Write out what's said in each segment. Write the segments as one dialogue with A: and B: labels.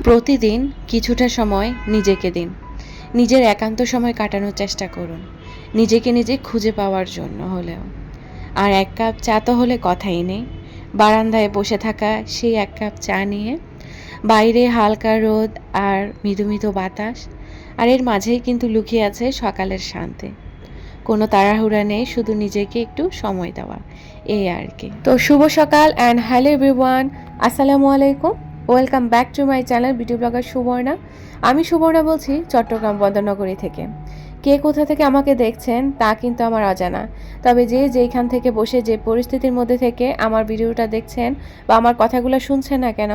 A: প্রতিদিন কিছুটা সময় নিজেকে দিন। নিজের একান্ত সময় কাটানোর চেষ্টা করুন, নিজেকে নিজে খুঁজে পাওয়ার জন্য হলেও। আর এক কাপ চা তো হলে কথাই নেই। বারান্দায় বসে থাকা সেই এক কাপ চা নিয়ে, বাইরে হালকা রোদ আর মৃদু মৃদু বাতাস, আর এর মাঝেই কিন্তু লুকিয়ে আছে সকালের শান্তি। কোনো তাড়াহুড়া নেই, শুধু নিজেকে একটু সময় দেওয়া, এই আর কি। তো শুভ সকাল অ্যান্ড হ্যালো এভরিওয়ান, আসসালামু আলাইকুম। Welcome back to my channel beauty blogger Suborna. আমি সুবর্ণা বলছি চট্টগ্রাম বন্দরনগরী থেকে। কে কোথা থেকে আমাকে দেখছেন তা কিন্তু আমার অজানা, তবে যে যেইখান থেকে বসে যে পরিস্থিতির মধ্যে থেকে আমার ভিডিওটা দেখছেন বা আমার কথাগুলো শুনছেন না কেন,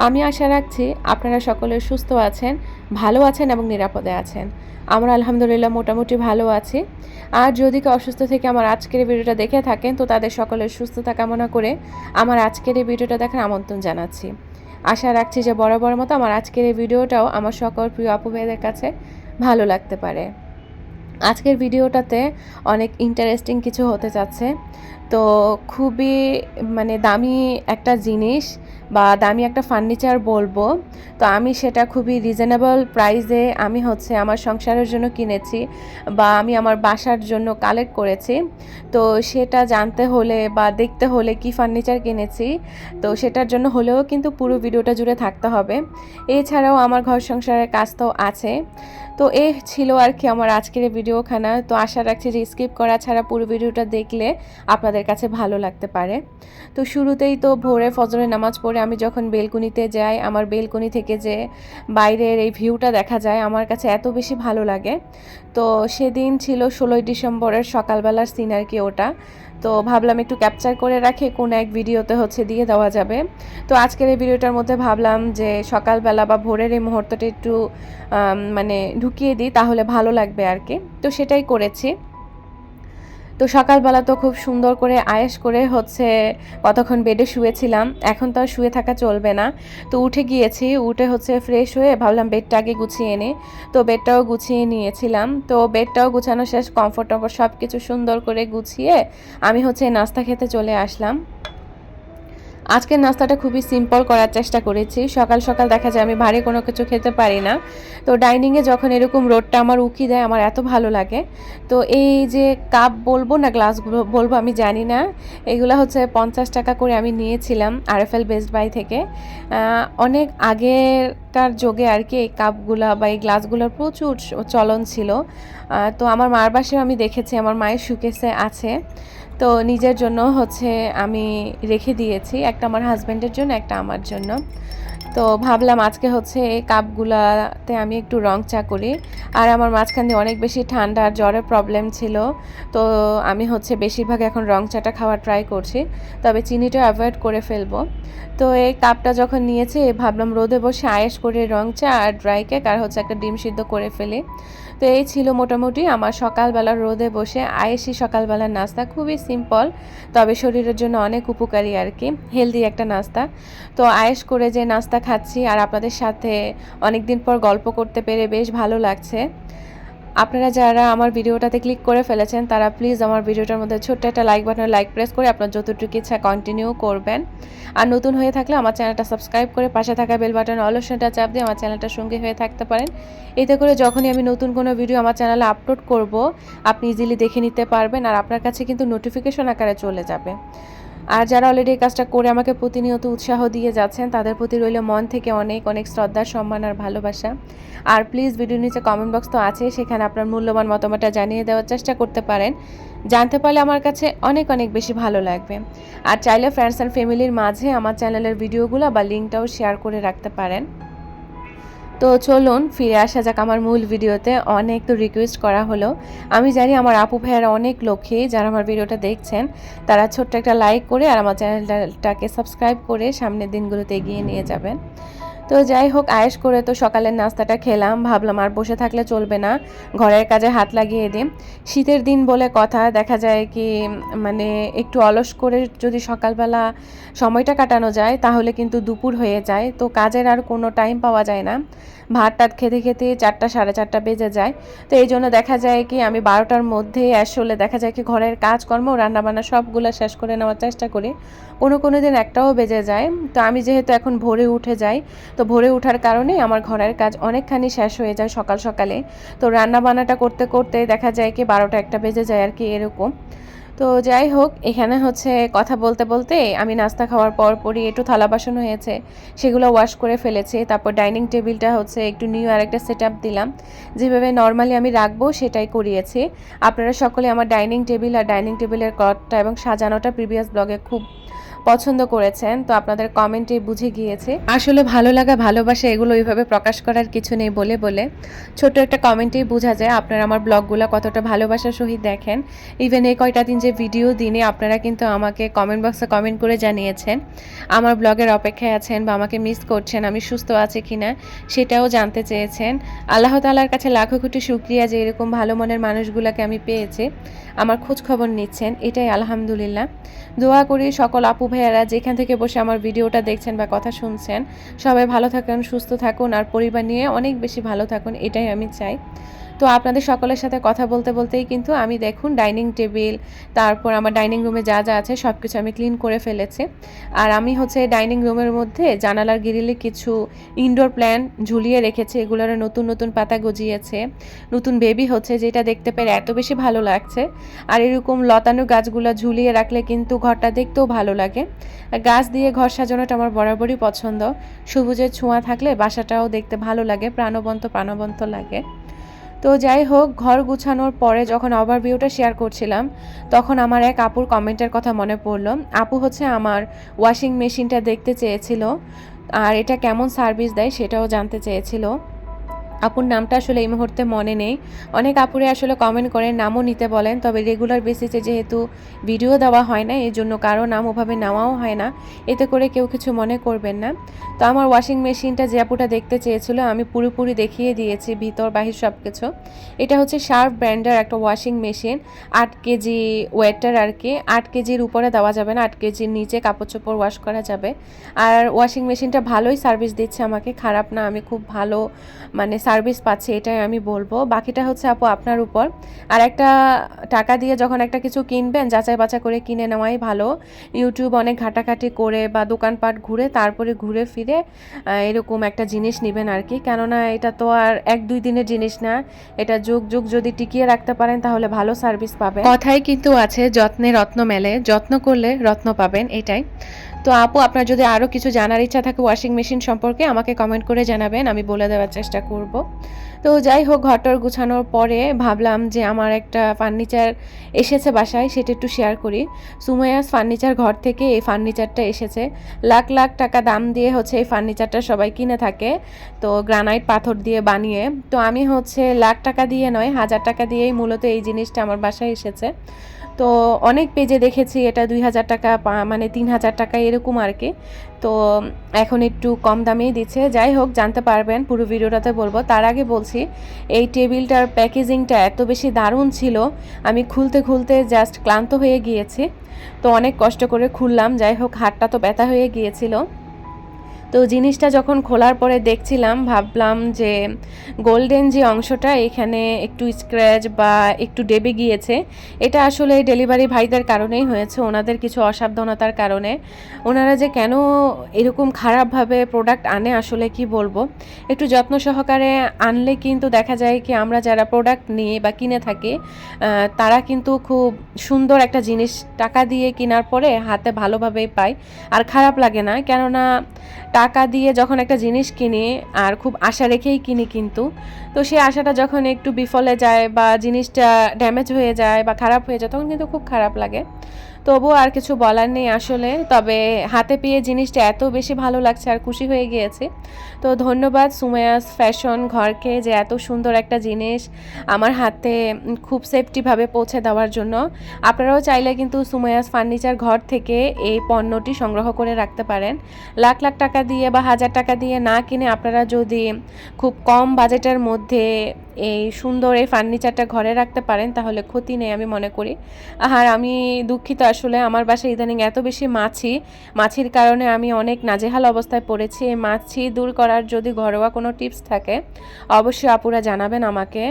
A: আমি আশা রাখছি আপনারা সকলে সুস্থ আছেন, ভালো আছেন এবং নিরাপদে আছেন। আমরা আলহামদুলিল্লাহ মোটামুটি ভালো আছি। আর যদি কেউ অসুস্থ থেকে আমার আজকের এই ভিডিওটা দেখে থাকেন, তো তাদের সকলের সুস্থতা কামনা করে আমার আজকের এই ভিডিওটা দেখার আমন্ত্রণ জানাচ্ছি। আশা রাখছি যে বরাবর মতো আমার আজকের এই ভিডিওটাও আমার সকল প্রিয় আপু ভাইদের কাছে ভালো লাগতে পারে। আজকের ভিডিওটাতে অনেক ইন্টারেস্টিং কিছু হতে যাচ্ছে। তো খুবই দামি একটা জিনিস বা দামি একটা ফার্নিচার বলবো। তো আমি সেটা খুবই রিজনেবল প্রাইসে আমি আমার সংসারের জন্য কিনেছি বা আমি আমার বাসার জন্য কালেক্ট করেছি। তো সেটা জানতে হলে বা দেখতে হলে কি ফার্নিচার কিনেছি, তো সেটার জন্য হলেও কিন্তু পুরো ভিডিওটা জুড়ে থাকতে হবে। এছাড়াও আমার ঘর সংসারের কাজ তো আছে। তো এই ছিল আর কি আমার আজকের এই ভিডিওখানা। তো আশা রাখছি যে স্কিপ করা ছাড়া পুরো ভিডিওটা দেখলে আপনাদের কাছে ভালো লাগতে পারে। তো শুরুতেই তো ভোরে ফজরের নামাজ পড়ে আমি যখন বেলকনিতে যাই, আমার বেলকনি থেকে যে বাইরের এই ভিউটা দেখা যায় আমার কাছে এত বেশি ভালো লাগে। তো সেদিন ছিল 16ই ডিসেম্বরের সকালবেলার সিন আর কি ওটা। তো ভাবলাম একটু ক্যাপচার করে রাখে কোনো এক ভিডিওতে দিয়ে দেওয়া যাবে। তো আজকের এই ভিডিওটার মধ্যে ভাবলাম যে সকালবেলা বা ভোরের এই মুহূর্তটা একটু ঢুকিয়ে দিই, তাহলে ভালো লাগবে আর কি। তো সেটাই করেছি। তো সকালবেলা তো খুব সুন্দর করে আয়েশ করে কতক্ষণ বেডে শুয়েছিলাম। এখন তো আর শুয়ে থাকা চলবে না। তো উঠে গিয়েছি, উঠে ফ্রেশ হয়ে ভাবলাম বেডটা আগে গুছিয়ে নিই। তো বেডটাও গুছিয়ে নিয়েছিলাম। তো বেডটাও গুছানো শেষ, কমফোর্ট টমফোর্ট সব কিছু সুন্দর করে গুছিয়ে আমি নাস্তা খেতে চলে আসলাম। আজকের নাস্তাটা খুবই সিম্পল করার চেষ্টা করেছি। সকাল সকাল দেখা যায় আমি ভারী কোনো কিছু খেতে পারি না। তো ডাইনিংয়ে যখন এরকম রোদটা আমার উকি দেয় আমার এত ভালো লাগে। তো এই যে কাপ বলবো না গ্লাসগুলো বলবো আমি জানি না, এগুলো 50 টাকা করে আমি নিয়েছিলাম RFL বেস্ট বাই থেকে। অনেক আগেরকার যুগে আর কি এই কাপগুলা বা এই গ্লাসগুলোর প্রচুর চলন ছিল। তো আমার মার বাসায় আমি দেখেছি, আমার মায়ের শোকেসে আছে। তো নিজের জন্য আমি রেখে দিয়েছি, একটা আমার হাজব্যান্ডের জন্য, একটা আমার জন্য। তো ভাবলাম আজকে এই কাপগুলাতে আমি একটু রং চা করি। আর আমার মাঝখান দিয়ে অনেক বেশি ঠান্ডা আর জ্বরের প্রবলেম ছিল। তো আমি বেশিরভাগ এখন রং চাটা খাওয়ার ট্রাই করছি, তবে চিনিটা অ্যাভয়েড করে ফেলবো। তো এই কাপটা যখন নিয়েছি ভাবলাম রোদে বসে আয়েশ করে রং চা আর ড্রাই কেক আর একটা ডিম সিদ্ধ করে ফেলি। তো এই ছিল মোটামুটি আমার সকালবেলার রোদে বসে আয়েশি সকালবেলার নাস্তা। খুবই সিম্পল, তবে শরীরের জন্য অনেক উপকারী আর কি, হেলদি একটা নাস্তা। তো আয়েশ করে যে নাস্তা খাচ্ছি আর আপনাদের সাথে অনেক দিন পর গল্প করতে পেরে বেশ ভালো লাগছে। আপনারা যারা আমার ভিডিওটাতে ক্লিক করে ফেলেছেন তারা প্লিজ আমার ভিডিওটার মধ্যে ছোট্ট একটা লাইক বাটনে লাইক প্রেস করে আপনার যতটুকু ইচ্ছা কন্টিনিউ করবেন। আর নতুন হয়ে থাকলে আমার চ্যানেলটা সাবস্ক্রাইব করে পাশে থাকা বেল বাটনে অল অপশনটা চাপ দিয়ে আমার চ্যানেলটার সঙ্গে হয়ে থাকতে পারেন। এতে করে যখনই আমি নতুন কোনো ভিডিও আমার চ্যানেলে আপলোড করব আপনি ইজিলি দেখে নিতে পারবেন, আর আপনার কাছে কিন্তু নোটিফিকেশন আকারে চলে যাবে। আর যারা অলরেডি এই কাজটা করে আমাকে প্রতিনিয়ত উৎসাহ দিয়ে যাচ্ছেন তাদের প্রতি রইল মন থেকে অনেক অনেক শ্রদ্ধা, সম্মান আর ভালোবাসা। আর প্লিজ ভিডিওর নিচে কমেন্ট বক্স তো আছে, সেখানে আপনার মূল্যবান মতামতটা জানিয়ে দেওয়ার চেষ্টা করতে পারেন। জানতে পারলে আমার কাছে অনেক অনেক বেশি ভালো লাগবে। আর চাইলে ফ্রেন্ডস অ্যান্ড ফ্যামিলির মাঝে আমার চ্যানেলের ভিডিওগুলো বা লিঙ্কটাও শেয়ার করে রাখতে পারেন। তো চলুন ফিরে আসা যাক আমার মূল ভিডিওতে। অনেক তো রিকোয়েস্ট করা হলো, আমি জানি আমার আপু ভাইয়ারা অনেক লক্ষ্মী যারা আমার ভিডিওটা দেখছেন, তারা ছোট্ট একটা লাইক করে আর আমার চ্যানেলটাকে সাবস্ক্রাইব করে সামনের দিনগুলোতে এগিয়ে নিয়ে যাবেন। তো যাই হোক, আয়েশ করে তো সকালের নাস্তাটা খেলাম। ভাবলাম আর বসে থাকলে চলবে না, ঘরের কাজে হাত লাগিয়ে দিই। শীতের দিন বলে কথা, দেখা যায় কি একটু অলস করে যদি সকালবেলা সময়টা কাটানো যায় তাহলে কিন্তু দুপুর হয়ে যায়, তো কাজের আর কোনো টাইম পাওয়া যায় না। ভাত টাত খেতে খেতে 4টা 4:30 বেজে যায়। তো এই জন্য দেখা যায় কি আমি 12টার মধ্যে আসলে দেখা যায় কি ঘরের কাজকর্ম রান্নাবান্না সবগুলো শেষ করে নেওয়ার চেষ্টা করি। কোনো দিন একটাও বেজে যায়। তো আমি যেহেতু এখন ভোরে উঠে যাই, তো ভোরে ওঠার কারণে আমার ঘরের কাজ অনেকখানি শেষ হয়ে যায় সকাল সকালে। তো রান্না বান্নাটা করতে করতে দেখা যায় কি 12টা 1টা বেজে যায় আর কি এরকম। তো যাই হোক, এখানে হচ্ছে কথা বলতে বলতে আমি নাস্তা খাওয়ার পরই একটু থালা বাসন হয়েছে, সেগুলো ওয়াশ করে ফেলেছি। তারপর ডাইনিং টেবিলটা হচ্ছে একটু নিউ আরেকটা সেটআপ দিলাম, যেভাবে নর্মালি আমি রাখবো সেটাই করিয়েছি। আপনারা সকলে আমার ডাইনিং টেবিল আর ডাইনিং টেবিলের কটটা এবং সাজানোটা প্রিভিয়াস ব্লগে খুব পছন্দ করেছেন, তো আপনাদের কমেন্টে বুঝে গিয়েছে। আসলে ভালো লাগা ভালোবাসা এগুলো ওইভাবে প্রকাশ করার কিছু নেই বলে ছোট একটা কমেন্টেই বোঝা যায় আপনারা আমার ব্লগগুলো কতটা ভালোবাসার সহিত দেখেন। ইভেন এই কয়টা দিন যে ভিডিও দিনে আপনারা কিন্তু আমাকে কমেন্ট বক্সে কমেন্ট করে জানিয়েছেন আমার ব্লগের অপেক্ষায় আছেন বা আমাকে মিস করছেন, আমি সুস্থ আছি কিনা সেটাও জানতে চেয়েছেন। আল্লাহ তাআলার কাছে লাখো কোটি শুকরিয়া যে এরকম ভালো মনের মানুষগুলোকে আমি পেয়েছি, আমার খোঁজ খবর নিচ্ছেন, এটাই আলহামদুলিল্লাহ। দোয়া করি সকল আপু ভাইয়ারা যেখান থেকে বসে আমার ভিডিওটা দেখছেন বা কথা শুনছেন, সবাই ভালো থাকুন, সুস্থ থাকুন আর পরিবার নিয়ে অনেক বেশি ভালো থাকুন, এটাই আমি চাই। তো আপনাদের সকলের সাথে কথা বলতে বলতেই কিন্তু আমি দেখুন ডাইনিং টেবিল, তারপর আমার ডাইনিং রুমে যা যা আছে সব কিছু আমি ক্লিন করে ফেলেছি। আর আমি হচ্ছে ডাইনিং রুমের মধ্যে জানালার গ্রিলে কিছু ইনডোর প্ল্যান্ট ঝুলিয়ে রেখেছি, এগুলোর নতুন নতুন পাতা গজিয়েছে, নতুন বেবি হচ্ছে, যেটা দেখতে পেরে এত বেশি ভালো লাগছে। আর এরকম লতানো গাছগুলো ঝুলিয়ে রাখলে কিন্তু ঘরটা দেখতেও ভালো লাগে। গাছ দিয়ে ঘর সাজানোটা আমার বরাবরই পছন্দ। সবুজের ছোঁয়া থাকলে বাসাটাও দেখতে ভালো লাগে, প্রাণবন্ত লাগে। তো যাই হোক, ঘর গুছানোর পরে যখন ওভারভিউটা শেয়ার করছিলাম, তখন আমার এক আপুর কমেন্টের কথা মনে পড়লো। আপু হচ্ছে আমার ওয়াশিং মেশিনটা দেখতে চেয়েছিল আর এটা কেমন সার্ভিস দেয় সেটাও জানতে চেয়েছিল। আপুর নামটা আসলে এই মুহূর্তে মনে নেই। অনেক আপুরে আসলে কমেন্ট করেন, নামও নিতে বলেন, তবে রেগুলার বেসিসে যেহেতু ভিডিও দেওয়া হয় না, এই জন্য কারো নাম ওভাবে নেওয়াও হয় না, এতে করে কেউ কিছু মনে করবেন না। তো আমার ওয়াশিং মেশিনটা যে আপুটা দেখতে চেয়েছিল আমি পুরোপুরি দেখিয়ে দিয়েছি, ভিতর বাহির সব কিছু। এটা হচ্ছে শার্প ব্র্যান্ডের একটা ওয়াশিং মেশিন, 8 কেজি ওয়েটার আর কি। 8 কেজির উপরে দেওয়া যাবে না, 8 কেজির নিচে কাপড় চোপড় ওয়াশ করা যাবে। আর ওয়াশিং মেশিনটা ভালোই সার্ভিস দিচ্ছে আমাকে, খারাপ না, আমি খুব ভালো মানে সার্ভিস পাচ্ছি, এটাই আমি বলবো। বাকিটা হচ্ছে আপু আপনার উপর। আর একটা টাকা দিয়ে যখন একটা কিছু কিনবেন যাচাই বাছাই করে কিনে নেওয়াই ভালো। ইউটিউব অনেক ঘাটাঘাটি করে বা দোকানপাট ঘুরে তারপরে ঘুরে ফিরে এরকম একটা জিনিস নেবেন আর কি, কেননা এটা তো আর 1-2 দিনের জিনিস না, এটা যুগ যুগ যদি টিকিয়ে রাখতে পারেন তাহলে ভালো সার্ভিস পাবেন। কথাই কিন্তু আছে, যত্নে রত্ন মেলে, যত্ন করলে রত্ন পাবেন, এটাই। তো আপু আপনার যদি আরও কিছু জানার ইচ্ছা থাকে ওয়াশিং মেশিন সম্পর্কে আমাকে কমেন্ট করে জানাবেন, আমি বলে দেওয়ার চেষ্টা করব। তো যাই হোক, ঘরটর গুছানোর পরে ভাবলাম যে আমার একটা ফার্নিচার এসেছে বাসায়, সেটা একটু শেয়ার করি। সুমাইয়াস ফার্নিচার ঘর থেকে এই ফার্নিচারটা এসেছে। লাখ লাখ টাকা দাম দিয়ে হচ্ছে এই ফার্নিচারটা সবাই কিনে থাকে, তো গ্রানাইট পাথর দিয়ে বানিয়ে। তো আমি হচ্ছে লাখ টাকা দিয়ে নয়, 1000 টাকা দিয়েই মূলত এই জিনিসটা আমার বাসায় এসেছে। তো অনেক পেজে দেখেছি এটা 2000 টাকা মানে 3000 টাকা এরকম আর কি। তো এখন একটু কম দামেই দিচ্ছে। যাই হোক, জানতে পারবেন, পুরো ভিডিওটাতে বলবো। তার আগে বলছি, এই টেবিলটার প্যাকেজিংটা এত বেশি দারুণ ছিল, আমি খুলতে খুলতে জাস্ট ক্লান্ত হয়ে গিয়েছি। তো অনেক কষ্ট করে খুললাম, যাই হোক হাতটা তো ব্যথা হয়ে গিয়েছিল। তো জিনিসটা যখন খোলার পরে দেখছিলাম, ভাবলাম যে গোল্ডেন যে অংশটা এখানে একটু স্ক্র্যাচ বা একটু ডেবে গিয়েছে, এটা আসলে ডেলিভারি ভাইদের কারণেই হয়েছে, ওনাদের কিছু অসাবধানতার কারণে। ওনারা যে কেন এরকম খারাপভাবে প্রোডাক্ট আনে আসলে কি বলবো। একটু যত্ন সহকারে আনলে কিন্তু দেখা যায় কি আমরা যারা প্রোডাক্ট নিয়ে বা কিনে থাকি তারা কিন্তু খুব সুন্দর একটা জিনিস টাকা দিয়ে কেনার পরে হাতে ভালোভাবেই পাই, আর খারাপ লাগে না। কেননা টাকা দিয়ে যখন একটা জিনিস কিনি আর খুব আশা রেখেই কিনি, কিন্তু তো সেই আশাটা যখন একটু বিফলে যায় বা জিনিসটা ড্যামেজ হয়ে যায় বা খারাপ হয়ে যায় তখন কিন্তু খুব খারাপ লাগে। তবুও আর কিছু বলার নেই আসলে। তবে হাতে পেয়ে জিনিসটা এত বেশি ভালো লাগছে আর খুশি হয়ে গিয়েছে। তো ধন্যবাদ সুমাইয়াস ফ্যাশন ঘরকে যে এত সুন্দর একটা জিনিস আমার হাতে খুব সেফটিভাবে পৌঁছে দেওয়ার জন্য। আপনারাও চাইলে কিন্তু সুমাইয়াস ফার্নিচার ঘর থেকে এই পণ্যটি সংগ্রহ করে রাখতে পারেন। লাখ লাখ টাকা দিয়ে বা 1000 টাকা দিয়ে না কিনে আপনারা যদি খুব কম বাজেটের মধ্যে এই সুন্দর এই ফার্নিচারটা ঘরে রাখতে পারেন তাহলে ক্ষতি নেই আমি মনে করি। আর আমি দুঃখিত আসলে, আমার বাসায় ইদানিং এত বেশি মাছির কারণে আমি অনেক নাজেহাল অবস্থায় পড়েছি। এই মাছি দূর করার যদি ঘরোয়া কোনো টিপস থাকে অবশ্যই আপুরা জানাবেন আমাকে,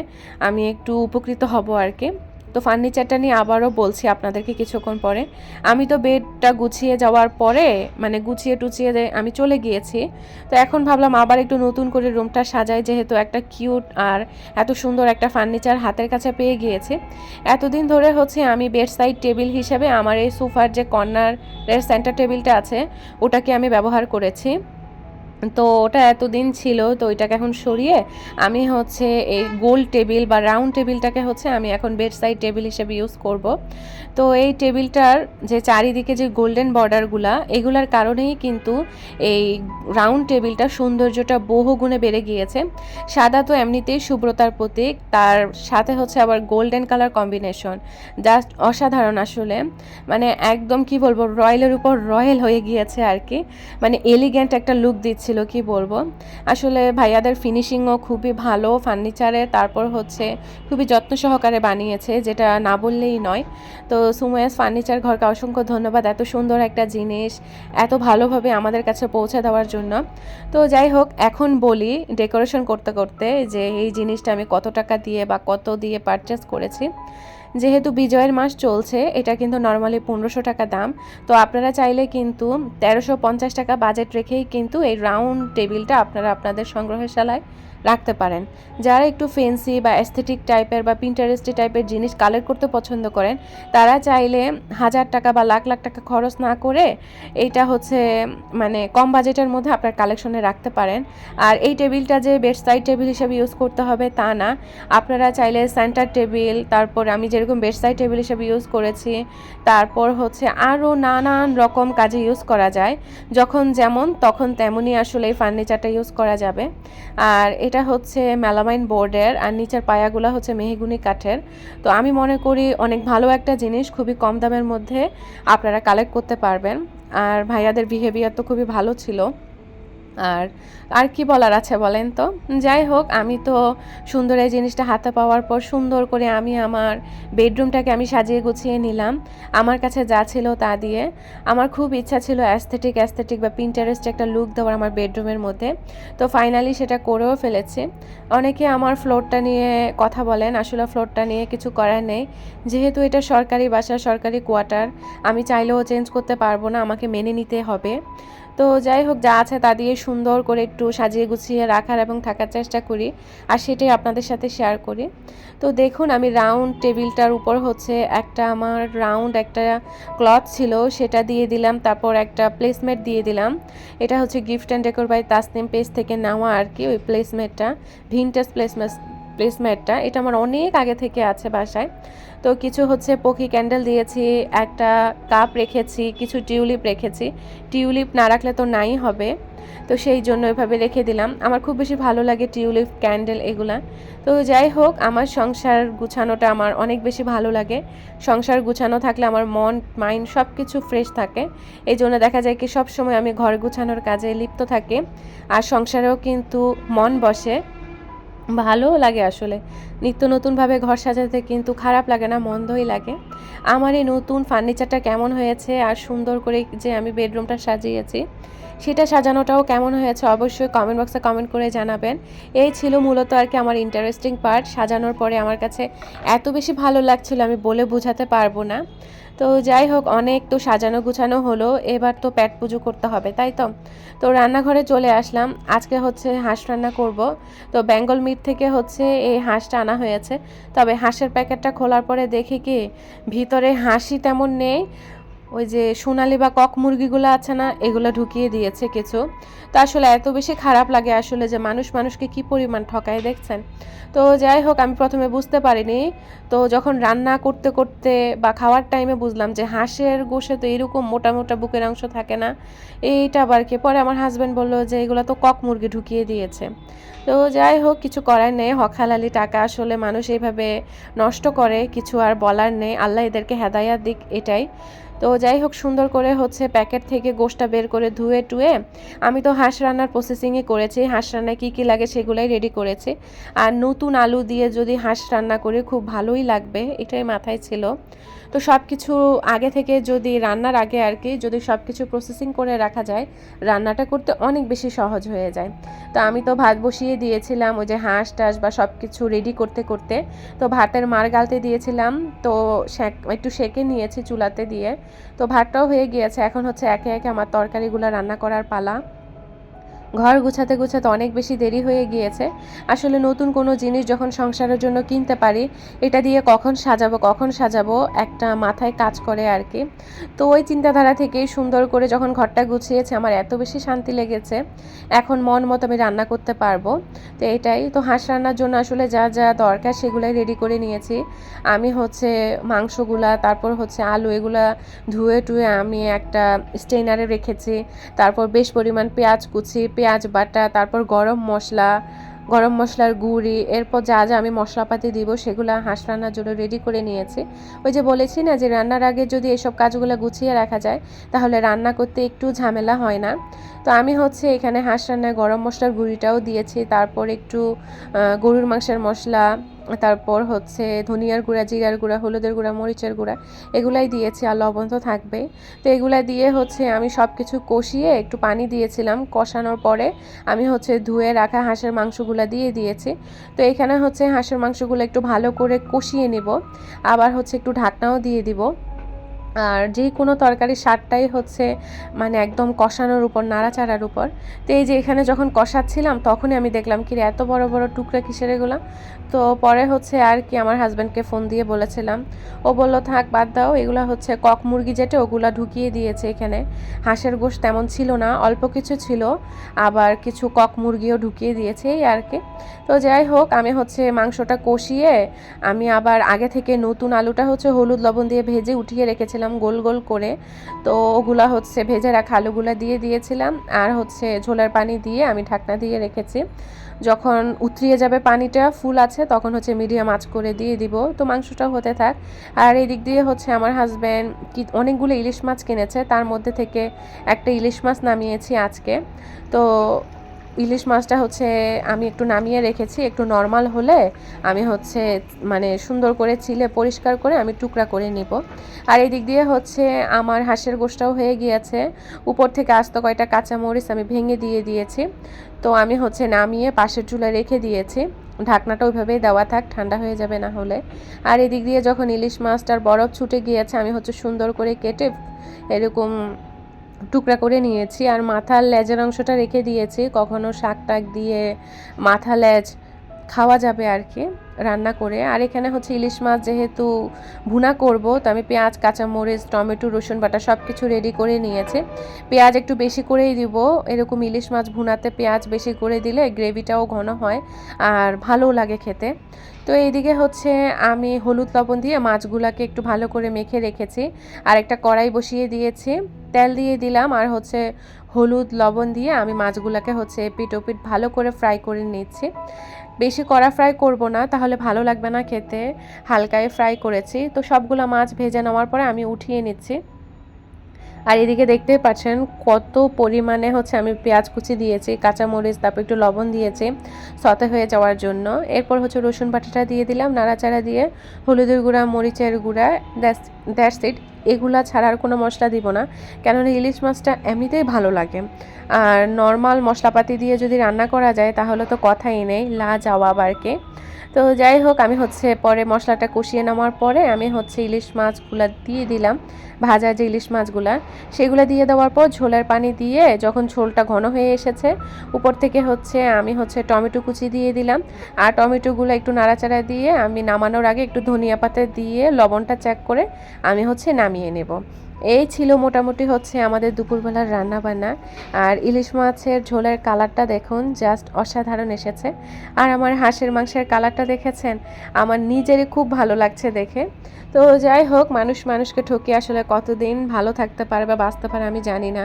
A: আমি একটু উপকৃত হব আর কি। তো ফার্নিচারটা নিয়ে আবারও বলছি আপনাদেরকে কিছুক্ষণ পরে। আমি তো বেডটা গুছিয়ে যাওয়ার পরে মানে গুছিয়ে টুছিয়ে আমি চলে গিয়েছি। তো এখন ভাবলাম আবার একটু নতুন করে রুমটা সাজাই, যেহেতু একটা কিউট আর এত সুন্দর একটা ফার্নিচার হাতের কাছে পেয়ে গিয়েছি। এতদিন ধরে হচ্ছে আমি বেড সাইড টেবিল হিসেবে আমার এই সোফার যে কর্নারের সেন্টার টেবিলটা আছে ওটাকে আমি ব্যবহার করেছি। তো ওটা এতদিন ছিল, তো ওইটাকে এখন সরিয়ে আমি হচ্ছে এই গোল টেবিল বা রাউন্ড টেবিলটাকে হচ্ছে আমি এখন বেড সাইড টেবিল হিসেবে ইউজ করব। তো এই টেবিলটার যে চারিদিকে যে গোল্ডেন বর্ডারগুলা এগুলার কারণেই কিন্তু এই রাউন্ড টেবিলটা সৌন্দর্যটা বহুগুণে বেড়ে গিয়েছে। সাদা তো এমনিতেই শুভ্রতার প্রতীক, তার সাথে হচ্ছে আবার গোল্ডেন কালার কম্বিনেশন, জাস্ট অসাধারণ আসলে। মানে একদম কি বলবো, রয়্যালের উপর রয়্যাল হয়ে গিয়েছে আর কি, মানে এলিগ্যান্ট একটা লুক দিচ্ছিল কি বলবো। আসলে ভাইয়াদের ফিনিশিংও খুবই ভালো ফার্নিচারে, তারপর হচ্ছে খুবই যত্ন সহকারে বানিয়েছে, যেটা না বললেই নয়। তো সুময়াস ফার্নিচার ঘরকে অসংখ্য ধন্যবাদ এত সুন্দর একটা জিনিস এত ভালোভাবে আমাদের কাছে পৌঁছে দেওয়ার জন্য। তো যাই হোক, এখন বলি ডেকোরেশন করতে করতে যে এই জিনিসটা আমি কত টাকা দিয়ে বা কত দিয়ে পারচেস করেছি। যেহেতু বিজয়ের মাস চলছে, এটা কিন্তু নর্মালি 1500 টাকা দাম। তো আপনারা চাইলে কিন্তু 1350 টাকা বাজেট রেখেই কিন্তু এই রাউন্ড টেবিলটা আপনারা আপনাদের সংগ্রহশালায় রাখতে পারেন। যারা একটু ফেন্সি বা অ্যাস্থেটিক টাইপের বা পিন্টারেস্টি টাইপের জিনিস কালেক্ট করতে পছন্দ করেন, তারা চাইলে 1000 টাকা বা লাখ লাখ টাকা খরচ না করে এইটা হচ্ছে মানে কম বাজেটের মধ্যে আপনার কালেকশনে রাখতে পারেন। আর এই টেবিলটা যে বেড সাইড টেবিল হিসেবে ইউজ করতে হবে তা না, আপনারা চাইলে সেন্টার টেবিল, তারপর আমি যেরকম বেড সাইড টেবিল হিসেবে ইউজ করেছি, তারপর হচ্ছে আরও নানান রকম কাজে ইউজ করা যায়। যখন যেমন তখন তেমনই আসলে এই ফার্নিচারটা ইউজ করা যাবে। আর এটা হচ্ছে মেলামাইন বোর্ডের, আর নিচের পায়াগুলো হচ্ছে মেহগুনি কাঠের। তো আমি মনে করি অনেক ভালো একটা জিনিস, খুবই কম দামের মধ্যে আপনারা কালেক্ট করতে পারবেন। আর ভাইয়াদের বিহেভিয়ার তো খুবই ভালো ছিল। আর আর কি বলার আছে বলেন তো। যাই হোক, আমি তো সুন্দর এই জিনিসটা হাতে পাওয়ার পর সুন্দর করে আমি আমার বেডরুমটাকে আমি সাজিয়ে গুছিয়ে নিলাম আমার কাছে যা ছিল তা দিয়ে। আমার খুব ইচ্ছা ছিল অ্যাস্থেটিক বা পিন্টারেস্ট একটা লুক দেওয়ার আমার বেডরুমের মধ্যে। তো ফাইনালি সেটা করেও ফেলেছি। অনেকে আমার ফ্লোরটা নিয়ে কথা বলেন, আসলে ফ্লোরটা নিয়ে কিছু করার নেই, যেহেতু এটা সরকারি বাসা, সরকারি কোয়ার্টার, আমি চাইলেও চেঞ্জ করতে পারবো না, আমাকে মেনে নিতে হবে। তো যাই হোক, যা আছে তা দিয়ে সুন্দর করে একটু সাজিয়ে গুছিয়ে রাখার এবং থাকার চেষ্টা করি, আর সেটাই আপনাদের সাথে শেয়ার করি। তো দেখুন, আমি রাউন্ড টেবিলটার উপর হচ্ছে একটা আমার রাউন্ড একটা ক্লথ ছিল সেটা দিয়ে দিলাম, তারপর একটা প্লেসমেট দিয়ে দিলাম। এটা হচ্ছে gift and decor by Tasnim page থেকে নেওয়া আর কি, ওই প্লেসমেটটা, ভিনটেজ প্লেসমেটটা এটা আমার অনেক আগে থেকে আছে বাসায়। তো কিছু হচ্ছে পখি ক্যান্ডেল দিয়েছি, একটা কাপ রেখেছি, কিছু টিউলিপ রেখেছি। টিউলিপ না রাখলে তো নাই হবে, তো সেই জন্য এভাবে রেখে দিলাম। আমার খুব বেশি ভালো লাগে টিউলিপ ক্যান্ডেল এগুলা। তো যাই হোক, আমার সংসার গুছানোটা আমার অনেক বেশি ভালো লাগে। সংসার গুছানো থাকলে আমার মন মাইন্ড সব কিছু ফ্রেশ থাকে। এই জন্য দেখা যায় কি সব সময় আমি ঘর গুছানোর কাজে লিপ্ত থাকি, আর সংসারেও কিন্তু মন বসে, ভালোও লাগে আসলে। নিত্য নতুনভাবে ঘর সাজাতে কিন্তু খারাপ লাগে না, মন্দই লাগে। আমার এই নতুন ফার্নিচারটা কেমন হয়েছে আর সুন্দর করে যে আমি বেডরুমটা সাজিয়েছি সেটা সাজানোটাও কেমন হয়েছে অবশ্যই কমেন্ট বক্সে কমেন্ট করে জানাবেন। এই ছিল মূলত আর কি আমার ইন্টারেস্টিং পার্ট। সাজানোর পরে আমার কাছে এত বেশি ভালো লাগছিল আমি বলে বোঝাতে পারবো না। তো যাই হোক, অনেক তো সাজানো গুছানো হলো, এবার তো পেট পুজো করতে হবে, তাই তো। তো রান্নাঘরে চলে আসলাম। আজকে হচ্ছে হাঁস রান্না করব। তো বেঙ্গল মিট থেকে হচ্ছে এই হাঁসটা আনা হয়েছে। তবে হাঁসের প্যাকেটটা খোলার পরে দেখি কি ভিতরে হাঁসই তেমন নেই, ওই যে সোনালি বা কক মুরগিগুলো আছে না, এগুলো ঢুকিয়ে দিয়েছে কিছু। তো আসলে এত বেশি খারাপ লাগে আসলে যে মানুষ মানুষকে কি পরিমাণ ঠকায় দেখছেন। তো যাই হোক, আমি প্রথমে বুঝতে পারিনি, তো যখন রান্না করতে করতে বা খাওয়ার টাইমে বুঝলাম যে হাঁসের গোশে তো এরকম মোটা মোটা বুকের অংশ থাকে না, এইটা আবার কি। পরে আমার হাজব্যান্ড বললো যে এগুলো তো কক মুরগি ঢুকিয়ে দিয়েছে। তো যাই হোক, কিছু করার নেই, হকহালালি টাকা আসলে মানুষ এইভাবে নষ্ট করে, কিছু আর বলার নেই। আল্লাহ এদেরকে হেদায়াত দিক, এটাই। তো যাই হোক, সুন্দর করে হচ্ছে প্যাকেট থেকে গোশটা বের করে ধুয়ে টুয়ে আমি তো হাঁস রান্নার প্রসেসিংয়ে করেছি, হাঁস রান্নায় কী কী লাগে সেগুলাই রেডি করেছি। আর নতুন আলু দিয়ে যদি হাঁস রান্না করি খুব ভালোই লাগবে, এটাই মাথায় ছিল। তো সব কিছু আগে থেকে যদি রান্নার আগে আর কি যদি সব কিছু প্রসেসিং করে রাখা যায়, রান্নাটা করতে অনেক বেশি সহজ হয়ে যায়। তো আমি তো ভাত বসিয়ে দিয়েছিলাম ওই যে হাঁস টাস বা সব কিছু রেডি করতে করতে। তো ভাতের মাড় গালতে দিয়েছিলাম, তো একটু সেঁকে নিয়েছি চুলাতে দিয়ে। তো ভাতটাও হয়ে গিয়েছে, এখন হচ্ছে একে একে আমার তরকারিগুলো রান্না করার পালা। ঘর গুছাতে গুছাতে অনেক বেশি দেরি হয়ে গিয়েছে। আসলে নতুন কোনো জিনিস যখন সংসারের জন্য কিনতে পারি, এটা দিয়ে কখন সাজাবো একটা মাথায় কাজ করে আর কি। তো ওই চিন্তাধারা থেকেই সুন্দর করে যখন ঘরটা গুছিয়েছে আমার এত বেশি শান্তি লেগেছে। এখন মন মতো আমি রান্না করতে পারবো। তো এটাই তো, হাঁস রান্নার জন্য আসলে যা যা দরকার সেগুলাই রেডি করে নিয়েছি। আমি হচ্ছে মাংসগুলা, তারপর হচ্ছে আলু, এগুলা ধুয়ে টুয়ে আমি একটা স্টেইনারে রেখেছি। তারপর বেশ পরিমাণ পেঁয়াজ কুচি, পেঁয়াজ বাটা, তারপর গরম মশলার গুঁড়ি, এরপর যা যা আমি মশলাপাতি দিব সেগুলো হাঁস রান্নার জন্য রেডি করে নিয়েছি। ওই যে বলেছি না যে রান্নার আগে যদি এসব কাজগুলো গুছিয়ে রাখা যায় তাহলে রান্না করতে একটু ঝামেলা হয় না। তো আমি হচ্ছে এখানে হাঁস রান্নায় গরম মশলার গুঁড়িটাও দিয়েছি, তারপর একটু গরুর মাংসের মশলা, তারপর হচ্ছে ধনিয়ার গুঁড়া, জিরার গুঁড়া, হলুদের গুঁড়া, মরিচের গুঁড়া, এগুলাই দিয়েছি, আর লবণ তো থাকবেই। তো এগুলা দিয়ে হচ্ছে আমি সব কিছু কষিয়ে একটু পানি দিয়েছিলাম। কষানোর পরে আমি হচ্ছে ধুয়ে রাখা হাঁসের মাংসগুলো দিয়ে দিয়েছি। তো এখানে হচ্ছে হাঁসের মাংসগুলো একটু ভালো করে কষিয়ে নেব, আবার হচ্ছে একটু ঢাকনাও দিয়ে দিব। আর যে কোনো তরকারির স্বাদটাই হচ্ছে মানে একদম কষানোর উপর, নাড়াচাড়ার উপর। তো এই যে এখানে যখন কষাচ্ছিলাম তখনই আমি দেখলাম কি এত বড় বড় টুকরা কিসের এগুলো। তো পরে হচ্ছে আর কি আমার হাজব্যান্ডকে ফোন দিয়ে বলেছিলাম, ও বলল থাক বাদ দাও, এগুলো হচ্ছে কক মুরগি যেটা ওগুলা ঢুকিয়ে দিয়েছে এখানে। হাঁসের গোশত তেমন ছিল না, অল্প কিছু ছিল, আবার কিছু কক মুরগিও ঢুকিয়ে দিয়েছে এই আর কি। তো যাই হোক, আমি হচ্ছে মাংসটা কষিয়ে আমি আবার আগে থেকে নতুন আলুটা হচ্ছে হলুদ লবণ দিয়ে ভেজে উঠিয়ে রেখেছিলাম গোল গোল করে। তো ওগুলা হচ্ছে ভেজে রাখা আলুগুলা দিয়ে দিয়েছিলাম, আর হচ্ছে ঝোলের পানি দিয়ে আমি ঢাকনা দিয়ে রেখেছি। যখন উতরিয়ে যাবে পানিটা ফুল আছে তখন হচ্ছে মিডিয়াম আঁচ করে দিয়ে দিব। তো মাংসটাও হতে থাক। আর এই দিক দিয়ে হচ্ছে আমার হাজব্যান্ড কি অনেকগুলো ইলিশ মাছ কিনেছে, তার মধ্যে থেকে একটা ইলিশ মাছ নামিয়েছি আজকে। তো ইলিশ মাছটা হচ্ছে আমি একটু নামিয়ে রেখেছি, একটু নর্মাল হলে আমি হচ্ছে মানে সুন্দর করে ছিলে পরিষ্কার করে আমি টুকরা করে নিব। আর এই দিক দিয়ে হচ্ছে আমার হাঁসের গোশটাও হয়ে গিয়েছে। উপর থেকে আস্ত কয়টা কাঁচামরিচ আমি ভেঙে দিয়ে দিয়েছি। তো আমি হচ্ছে নামিয়ে পাশের চুলায় রেখে দিয়েছি। ঢাকনাটা ওইভাবেই দেওয়া থাক, ঠান্ডা হয়ে যাবে না হলে। আর এদিক দিয়ে যখন ইলিশ মাছটার বরফ ছুটে গিয়েছে আমি হচ্ছে সুন্দর করে কেটে এরকম টুকরা করে নিয়েছি। আর মাথার লেজের অংশটা রেখে দিয়েছি, কখনো শাক টাক দিয়ে মাথা লেজ খাওয়া যাবে আর কি রান্না করে। আর এখানে হচ্ছে ইলিশ মাছ যেহেতু ভুনা করব, তো আমি পেঁয়াজ, কাঁচামরিচ, টমেটো, রসুন বাটা সব কিছু রেডি করে নিয়েছি। পেঁয়াজ একটু বেশি করেই দিব, এরকম ইলিশ মাছ ভুনাতে পেঁয়াজ বেশি করে দিলে গ্রেভিটাও ঘন হয় আর ভালোও লাগে খেতে। তো এইদিকে হচ্ছে আমি হলুদ লবণ দিয়ে মাছগুলাকে একটু ভালো করে মেখে রেখেছি। আর একটা কড়াই বসিয়ে দিয়েছি, তেল দিয়ে দিলাম, আর হচ্ছে হলুদ লবণ দিয়ে আমি মাছগুলোকে হচ্ছে এপিট ওপিট ভালো করে ফ্রাই করে নিচ্ছি। বেশি কড়া ফ্রাই করব না, তাহলে ভালো লাগবে না খেতে, হালকায় ফ্রাই করেছি। তো সবগুলো মাছ ভেজে নেওয়ার পরে আমি উঠিয়ে নিচ্ছি। আর এদিকে দেখতেই পাচ্ছেন কত পরিমাণে হচ্ছে আমি পেঁয়াজ কুচি দিয়েছি, কাঁচামরিচ, তারপর একটু লবণ দিয়েছি সতে হয়ে যাওয়ার জন্য। এরপর হচ্ছে রসুন বাটাটা দিয়ে দিলাম, নাড়াচাড়া দিয়ে হলুদের গুঁড়া, মরিচের গুঁড়া, দ্যাটস ইট। এগুলা ছাড়া আর কোনো মশলা দিব না, কেননা ইলিশ মাছটা এমনিতেই ভালো লাগে। আর নর্মাল মশলাপাতি দিয়ে যদি রান্না করা যায় তাহলে তো কথাই নেই, লাজবাব আর কি। তো যাই হোক, আমি হচ্ছে পরে মশলাটা কষিয়ে নেওয়ার পরে আমি হচ্ছে ইলিশ মাছগুলো দিয়ে দিলাম, ভাজা যে ইলিশ মাছগুলা সেগুলো দিয়ে দেওয়ার পর ঝোলের পানি দিয়ে যখন ঝোলটা ঘন হয়ে এসেছে উপর থেকে হচ্ছে আমি হচ্ছে টমেটো কুচি দিয়ে দিলাম। আর টমেটোগুলো একটু নাড়াচাড়া দিয়ে আমি নামানোর আগে একটু ধনিয়া পাতা দিয়ে লবণটা চেক করে আমি হচ্ছে নামিয়ে নেব। এই ছিল মোটামুটি হচ্ছে আমাদের দুপুরবেলার রান্নাবান্না। আর ইলিশ মাছের ঝোলের কালারটা দেখুন, জাস্ট অসাধারণ এসেছে। আর আমার হাঁসের মাংসের কালারটা দেখেছেন, আমার নিজেরই খুব ভালো লাগছে দেখে। তো যাই হোক, মানুষ মানুষকে ঠকিয়ে আসলে কতদিন ভালো থাকতে পারে বা বাঁচতে পারে আমি জানি না।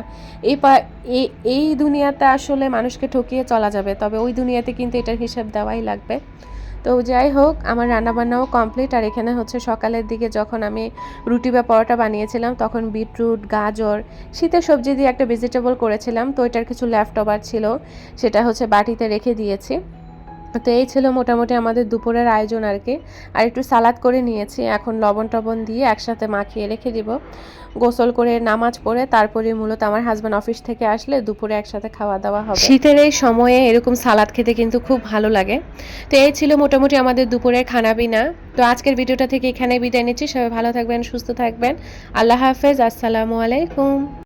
A: এই এই দুনিয়াতে আসলে মানুষকে ঠকিয়ে চলা যাবে, তবে ওই দুনিয়াতে কিন্তু এটার হিসাব দেওয়াই লাগবে। তো যাই হোক, আমার রান্নাবান্নাও কমপ্লিট। আর এখানে হচ্ছে সকালের দিকে যখন আমি রুটি বা পরোটা বানিয়েছিলাম তখন বিটরুট, গাজর, শীতের সবজি দিয়ে একটা ভেজিটেবল করেছিলাম, তো এটার কিছু লেফট ওভার ছিল, সেটা হচ্ছে বাটিতে রেখে দিয়েছি। তো এই ছিল মোটামুটি আমাদের দুপুরের আয়োজন আর কি। আর একটু সালাদ করে নিয়েছি, এখন লবণ টবণ দিয়ে একসাথে মাখিয়ে রেখে দিব। গোসল করে নামাজ পড়ে তারপরে মূলত আমার হাজব্যান্ড অফিস থেকে আসলে দুপুরে একসাথে খাওয়া দাওয়া হবে। শীতের এই সময়ে এরকম সালাদ খেতে কিন্তু খুব ভালো লাগে। তো এই ছিল মোটামুটি আমাদের দুপুরের খানাপিনা। তো আজকের ভিডিওটা থেকে এখানেই বিদায় নিচ্ছি। সবাই ভালো থাকবেন, সুস্থ থাকবেন। আল্লাহ হাফেজ, আসসালামু আলাইকুম।